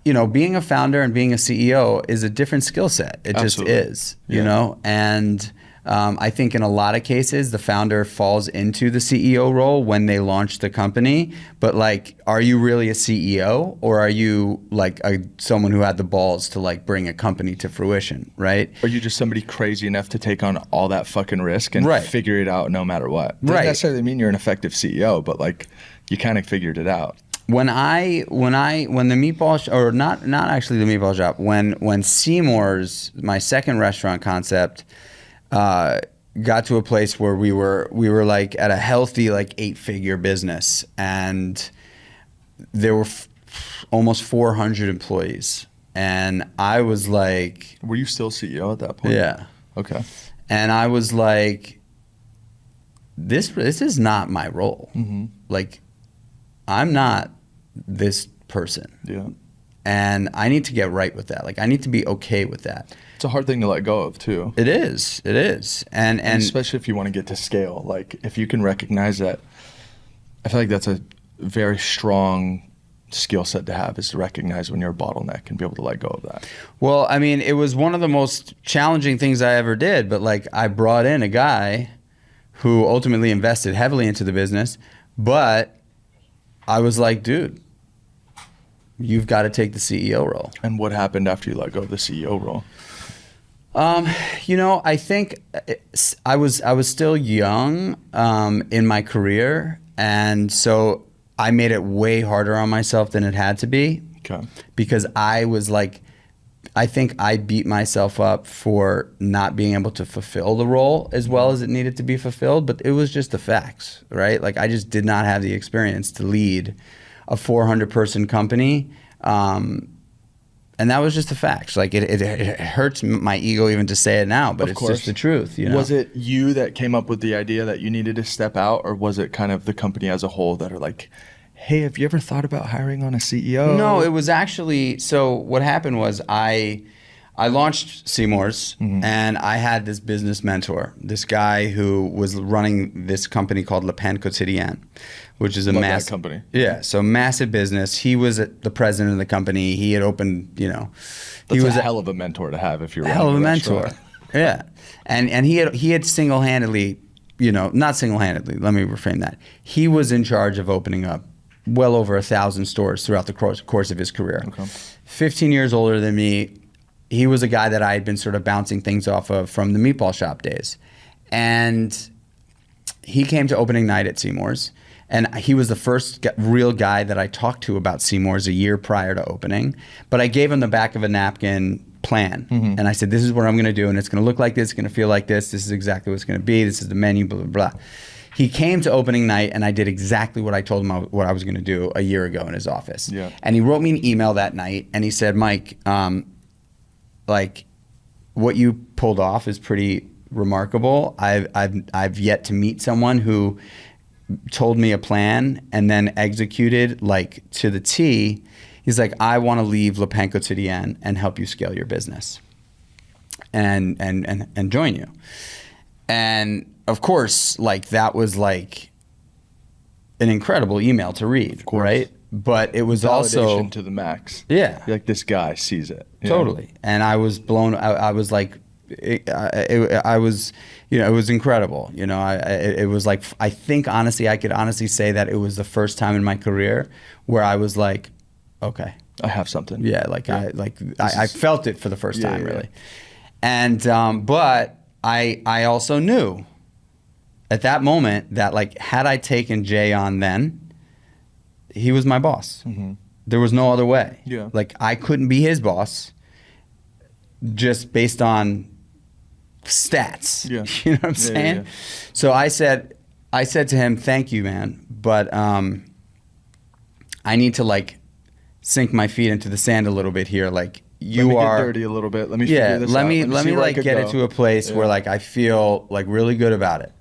you know, being a founder and being a CEO is a different skill set. It Absolutely. just is, you know, and I think in a lot of cases, the founder falls into the CEO role when they launch the company. But like, are you really a CEO, or are you like someone who had the balls to like bring a company to fruition, right? Are you just somebody crazy enough to take on all that fucking risk and figure it out no matter what? Doesn't necessarily mean you're an effective CEO, but like you kind of figured it out. When the meatball or not actually the meatball shop, when Seymour's, my second restaurant concept, got to a place where we were like at a healthy like 8-figure business, and there were almost 400 employees, and I was like, were you still CEO at that point? Yeah. Okay. And I was like, this is not my role. Mm-hmm. Like, I'm not this person. Yeah. And I need to get right with that. Like, I need to be okay with that. It's a hard thing to let go of too. It is. And especially if you want to get to scale. Like, if you can recognize that, I feel like that's a very strong skill set to have, is to recognize when you're a bottleneck and be able to let go of that. Well, I mean, it was one of the most challenging things I ever did, but like, I brought in a guy who ultimately invested heavily into the business, but I was like, dude, you've got to take the CEO role. And what happened after you let go of the CEO role? I think I was still young in my career, and so I made it way harder on myself than it had to be. Okay. Because I was like, I think I beat myself up for not being able to fulfill the role as well as it needed to be fulfilled, but it was just the facts, right? Like, I just did not have the experience to lead a 400-person company, and that was just the facts. Like, it hurts my ego even to say it now, but it's just the truth. Was it you that came up with the idea that you needed to step out, or was it kind of the company as a whole that are like, hey, have you ever thought about hiring on a CEO? No, it was actually, so what happened was I launched Seymour's, and I had this business mentor, this guy who was running this company called Le Pain Quotidien, which is a massive company. Yeah, so massive business. He was the president of the company. He had opened, That's he was a hell of a mentor to have if you're hell of a mentor. Yeah, and he had single-handedly, not single-handedly. Let me reframe that. He was in charge of opening up well over 1,000 stores throughout the course of his career. Okay. 15 years older than me. He was a guy that I had been sort of bouncing things off of from the meatball shop days. And he came to opening night at Seymour's. And he was the first real guy that I talked to about Seymour's a year prior to opening. But I gave him the back of a napkin plan. And I said, this is what I'm going to do. And it's going to look like this. It's going to feel like this. This is exactly what it's going to be. This is the menu, blah, blah, blah. He came to opening night, and I did exactly what I told him what I was going to do a year ago in his office. Yeah. And he wrote me an email that night, and he said, Mike, like, what you pulled off is pretty remarkable. I've yet to meet someone who told me a plan and then executed like to the T. He's like, I want to leave Le Pain Quotidien and help you scale your business and join you. And of course, like, that was like an incredible email to read, right? But it was Validation also to the max. Yeah. You're like, this guy sees it. Totally. And I was blown. I was like, I was, it was incredible. It was like, I think honestly, I could honestly say that it was the first time in my career where I was like, okay, I have something. Yeah. I felt it for the first time, really. And, but I also knew at that moment that, like, had I taken Jay on then, he was my boss. There was no other way. Yeah. Like, I couldn't be his boss just based on stats. Yeah. You know what I'm saying? Yeah. So I said to him, thank you, man, but I need to, like, sink my feet into the sand a little bit here. Like, let me get dirty a little bit. Let me figure this out. Let me like get it to a place where, like, I feel like really good about it.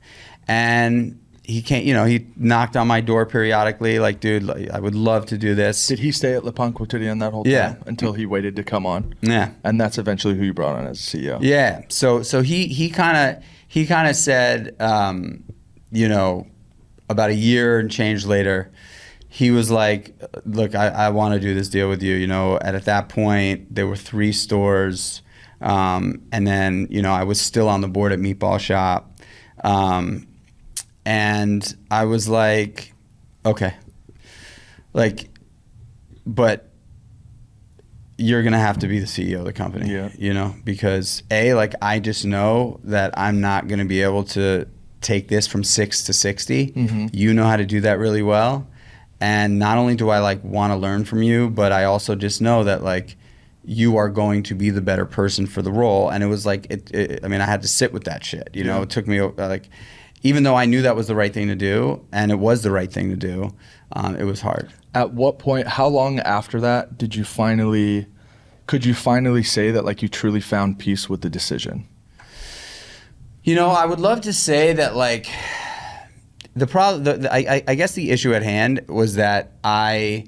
And he can't, he knocked on my door periodically, like, dude, like, I would love to do this. Did he stay at Le Pain Quotidien that whole time until he waited to come on? Yeah. And that's eventually who you brought on as a CEO. Yeah. So he kind of said, about a year and change later, he was like, look, I want to do this deal with you. At that point, there were 3 stores. And then, I was still on the board at Meatball Shop. And I was like, okay, but you're going to have to be the CEO of the company, because I just know that I'm not going to be able to take this from 6 to 60. Mm-hmm. You know how to do that really well. And not only do I want to learn from you, but I also just know that you are going to be the better person for the role. And it was I had to sit with that shit, It took me even though I knew that was the right thing to do, and it was the right thing to do, it was hard. At what point, how long after that could you finally say that you truly found peace with the decision? I would love to say that the problem, I guess the issue at hand was that the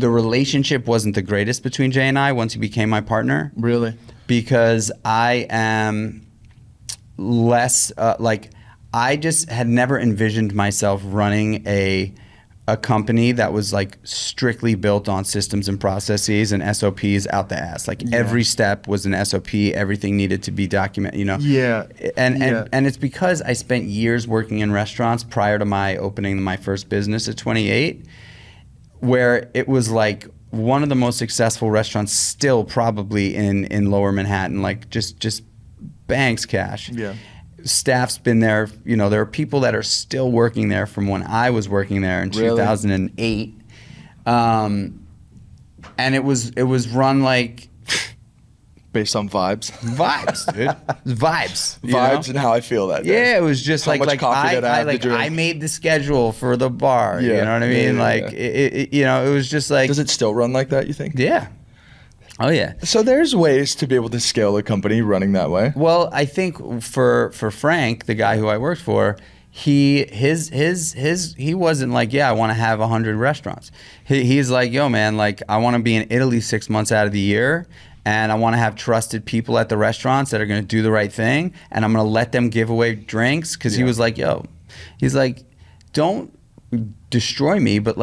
relationship wasn't the greatest between Jay and I once he became my partner. Really? Because I am less, I just had never envisioned myself running a company that was strictly built on systems and processes and SOPs out the ass. Every step was an SOP. Everything needed to be documented. Yeah. And it's because I spent years working in restaurants prior to my opening my first business at 28, where it was one of the most successful restaurants still probably in Lower Manhattan. Just banks cash. Yeah. Staff's been there, there are people that are still working there from when I was working there in 2008. And it was run based on vibes. Vibes, dude. Vibes. Vibes and how I feel that day. Yeah, it was just how much coffee did I have to drink? I made the schedule for the bar. Yeah. You know what I mean? It was just Does it still run like that, you think? Yeah. Oh yeah. So there's ways to be able to scale a company running that way. Well, I think for Frank, the guy who I worked for, he wasn't I want to have 100 restaurants. He's yo man, I want to be in Italy 6 months out of the year, and I want to have trusted people at the restaurants that are going to do the right thing, and I'm going to let them give away drinks, because he was he's don't destroy me, but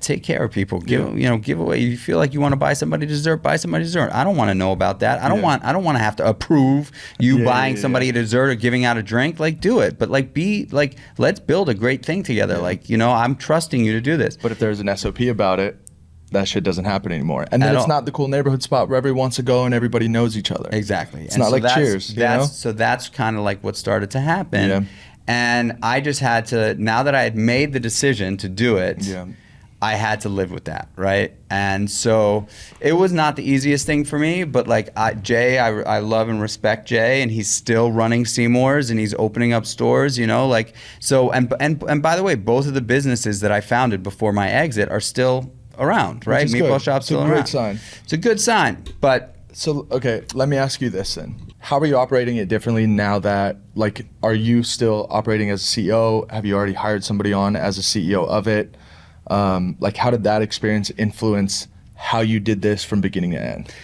take care of people. Give away. You feel you want to buy somebody dessert, buy somebody dessert. I don't want to know about that. I don't want to have to approve you buying somebody a dessert or giving out a drink. Do it, but let's build a great thing together. I'm trusting you to do this. But if there's an SOP about it, that shit doesn't happen anymore. And then it's not the cool neighborhood spot where everyone wants to go and everybody knows each other. Exactly. It's not Cheers. So that's kind of what started to happen. Yeah. And I just had to, now that I had made the decision to do it, I had to live with that, right? And so it was not the easiest thing for me, but Jay, I love and respect Jay, and he's still running Seymour's and he's opening up stores, so, and by the way, both of the businesses that I founded before my exit are still around, right? Meatball Shop's still around. It's a great sign. It's a good sign, but. So, okay, let me ask you this then. How are you operating it differently now that, are you still operating as a CEO? Have you already hired somebody on as a CEO of it? How did that experience influence how you did this from beginning to end?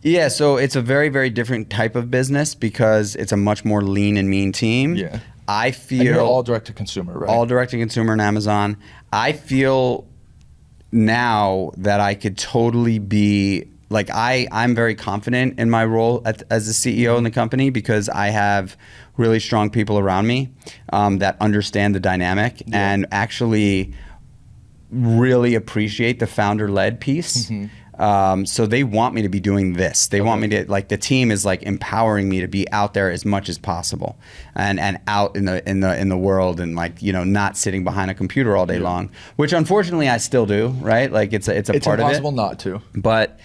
Yeah, so it's a very, very different type of business because it's a much more lean and mean team. Yeah. I feel. And you're all direct to consumer, right? All direct to consumer on Amazon. I feel now that I could totally be. I'm very confident in my role as the CEO in the company because I have really strong people around me that understand the dynamic and actually really appreciate the founder-led piece. Mm-hmm. So they want me to be doing this. They want me to, the team is empowering me to be out there as much as possible and out in the world and not sitting behind a computer all day long, which unfortunately I still do, right? It's part of it. It's impossible not to. But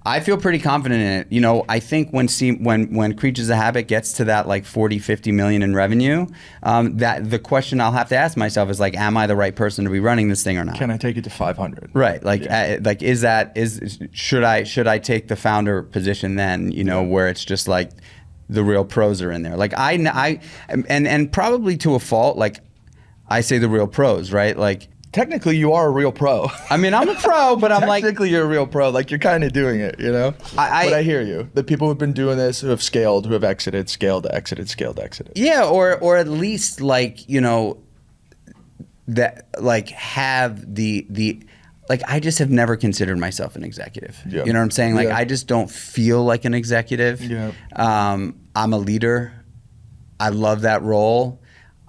I feel pretty confident in it. I think when Kreatures of Habit gets to that 40, 50 million in revenue, that the question I'll have to ask myself is am I the right person to be running this thing or not? Can I take it to 500? Right. Should I take the founder position then, where it's just the real pros are in there. And probably to a fault, I say the real pros, right? Technically, you are a real pro. I mean, I'm a pro, but I'm technically you're a real pro. You're kind of doing it, but I hear you. The people who've been doing this, who have scaled, who have exited, scaled, exited, scaled, exited. Yeah, or at least that have the like I just have never considered myself an executive. Yeah. You know what I'm saying? Like Yeah. I just don't feel like an executive. Yeah. I'm a leader. I love that role.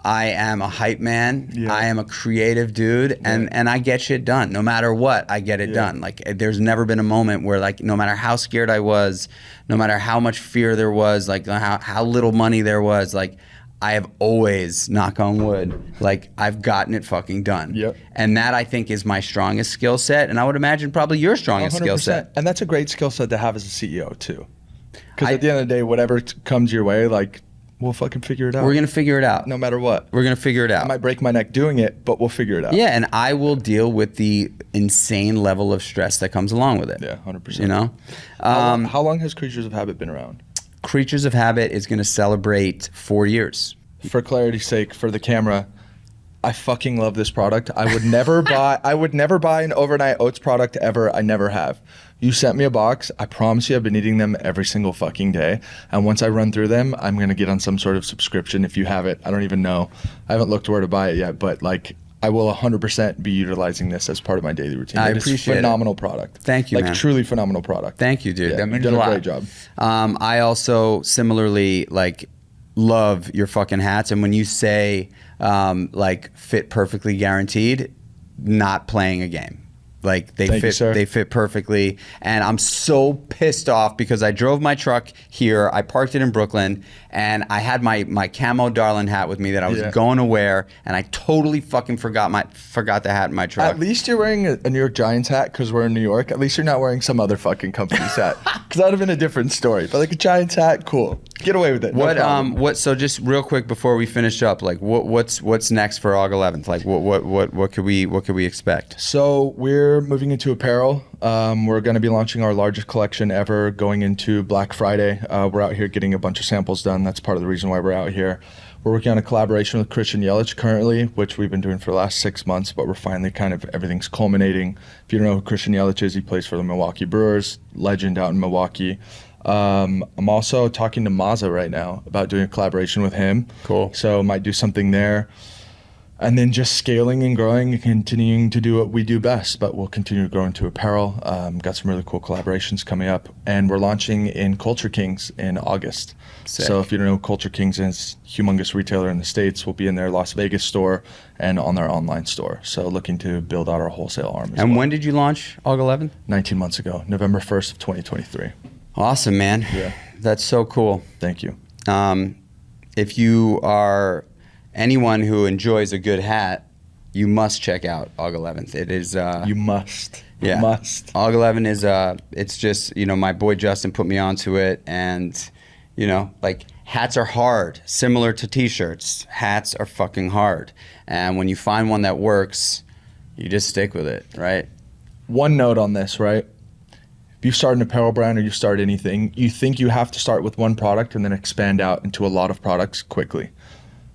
I am a hype man. Yeah. I am a creative dude, and I get shit done. No matter what, I get it done. Like there's never been a moment where like no matter how scared I was, no matter how much fear there was, like how little money there was, like I have always, knock on wood, like I've gotten it fucking done. Yep. And that I think is my strongest skill set, and I would imagine probably your strongest skill set. And that's a great skill set to have as a CEO too. Because at the end of the day, whatever comes your way, like we'll fucking figure it out. We're gonna figure it out. no matter what. We're gonna figure it I out. might break my neck doing it, but we'll figure it out. Yeah, and I will deal with the insane level of stress that comes along with it. Yeah, 100%. You know, How long has Creatures of Habit been around? Creatures of Habit is going to celebrate 4 years. For clarity's sake, for the camera, I fucking love this product. I would never buy an overnight oats product ever. I never have. You sent me a box. I promise you I've been eating them every single fucking day. And once I run through them, I'm going to get on some sort of subscription if you have it. I don't even know. I haven't looked where to buy it yet, but like I will 100% be utilizing this as part of my daily routine. I It is appreciate it. phenomenal product. Thank you, like man. truly phenomenal product. Thank you, dude. Yeah, That means you've done a a lot. great job. I also similarly like love your fucking hats, and when you say like fit perfectly guaranteed, not playing a game. Like they Thank you, fit, sir. they fit perfectly, and I'm so pissed off because I drove my truck here. I parked it in Brooklyn, and I had my camo darling hat with me that I was Yeah. going to wear, and I totally fucking forgot the hat in my truck. At least you're wearing a New York Giants hat because we're in New York. At least you're not wearing some other fucking company's hat. Because that would have been a different story. But like a Giants hat, cool. Get away with it. No problem. So just real quick before we finish up, like what's next for Aug11? Like what could we expect? So we're moving into apparel. We're going to be launching our largest collection ever going into Black Friday. We're out here getting a bunch of samples done. That's part of the reason why we're out here. We're working on a collaboration with Christian Yelich currently, which we've been doing for the last 6 months, but we're finally kind of, everything's culminating. If you don't know who Christian Yelich is, he plays for the Milwaukee Brewers, legend out in Milwaukee. I'm also talking to Mazza right now about doing a collaboration with him. Cool. So might do something there. And then just scaling and growing and continuing to do what we do best, but we'll continue to grow into apparel. Got some really cool collaborations coming up. And we're launching in Culture Kings in August. Sick. So if you don't know, Culture Kings is a humongous retailer in the States. We'll be in their Las Vegas store and on their online store. So looking to build out our wholesale arm as And well. when did you launch Aug11? 19 months ago, November 1st of 2023. Awesome, man. Yeah. That's so cool. Thank you. If you are anyone who enjoys a good hat, you must check out Aug11. It is You must. yeah. Must. Aug11 is it's just, my boy Justin put me onto it, and like hats are hard, similar to t-shirts. Hats are fucking hard. And when you find one that works, you just stick with it, right? One note on this, right? If you start an apparel brand or you start anything, you think you have to start with one product and then expand out into a lot of products quickly.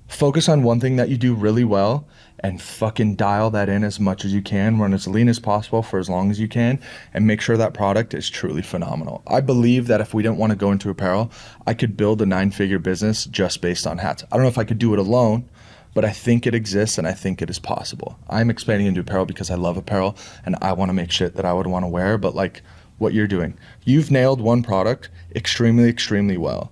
Focus on one thing that you do really well and fucking dial that in as much as you can, run as lean as possible for as long as you can, and make sure that product is truly phenomenal. I believe that if we didn't want to go into apparel, I could build a 9-figure business just based on hats. I don't know if I could do it alone, but I think it exists and I think it is possible. I'm expanding into apparel because I love apparel and I want to make shit that I would want to wear, but like what you're doing, you've nailed one product extremely, extremely well.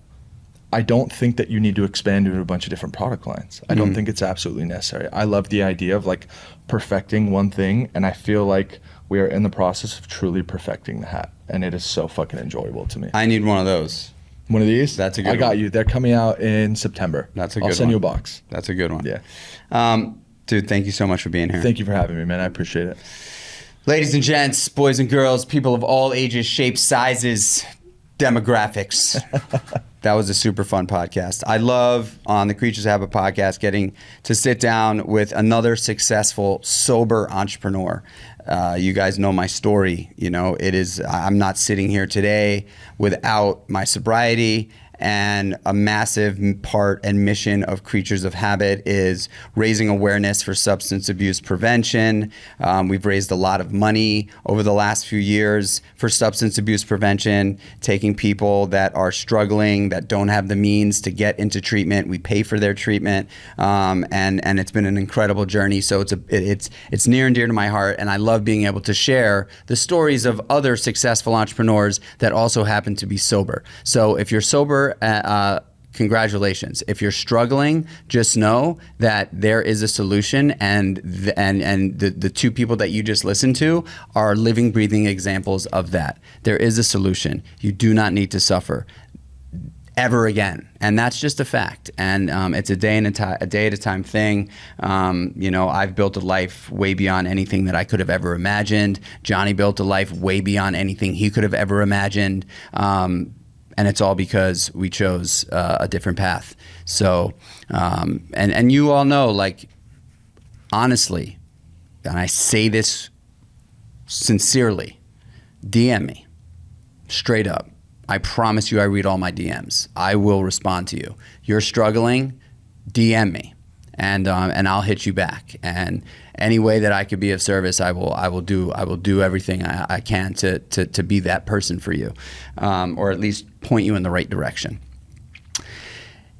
I don't think that you need to expand into a bunch of different product lines. I don't think it's absolutely necessary. I love the idea of like perfecting one thing, and I feel like we are in the process of truly perfecting the hat, and it is so fucking enjoyable to me. I need one of those. One of these? That's a good I got one. you. They're coming out in September. That's a good I'll send one. you a box. That's a good one. Yeah. Dude, thank you so much for being here. Thank you for having me, man. I appreciate it. Ladies and gents, boys and girls, people of all ages, shapes, sizes, demographics. That was a super fun podcast. I love on the Creatures of Habit podcast getting to sit down with another successful, sober entrepreneur. You guys know my story. It is, I'm not sitting here today without my sobriety And a massive part and mission of Creatures of Habit is raising awareness for substance abuse prevention. We've raised a lot of money over the last few years for substance abuse prevention, taking people that are struggling, that don't have the means to get into treatment. We pay for their treatment, and it's been an incredible journey. So it's near and dear to my heart, and I love being able to share the stories of other successful entrepreneurs that also happen to be sober. So if you're sober, congratulations. If you're struggling, just know that there is a solution, and the two people that you just listened to are living, breathing examples of that. There is a solution. You do not need to suffer ever again, and that's just a fact. And it's a day at a time thing. I've built a life way beyond anything that I could have ever imagined. Johnny built a life way beyond anything he could have ever imagined. And it's all because we chose a different path. So, and you all know, like, honestly, and I say this sincerely, DM me, straight up. I promise you I read all my DMs. I will respond to you. You're struggling, DM me, and I'll hit you back. And any way that I could be of service, I will do everything I can to be that person for you, or at least point you in the right direction.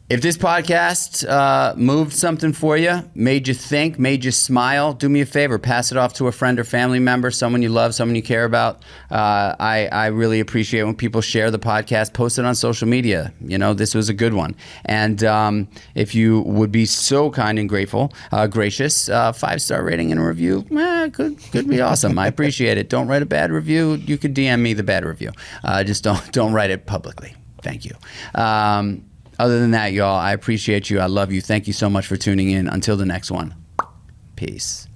If this podcast moved something for you, made you think, made you smile, do me a favor, pass it off to a friend or family member, someone you love, someone you care about. I really appreciate when people share the podcast, post it on social media. This was a good one. And if you would be so kind and gracious, 5-star rating and a review, could be awesome. I appreciate it. Don't write a bad review. You could DM me the bad review. Just don't write it publicly. Thank you. Other than that, y'all, I appreciate you. I love you. Thank you so much for tuning in. Until the next one, peace.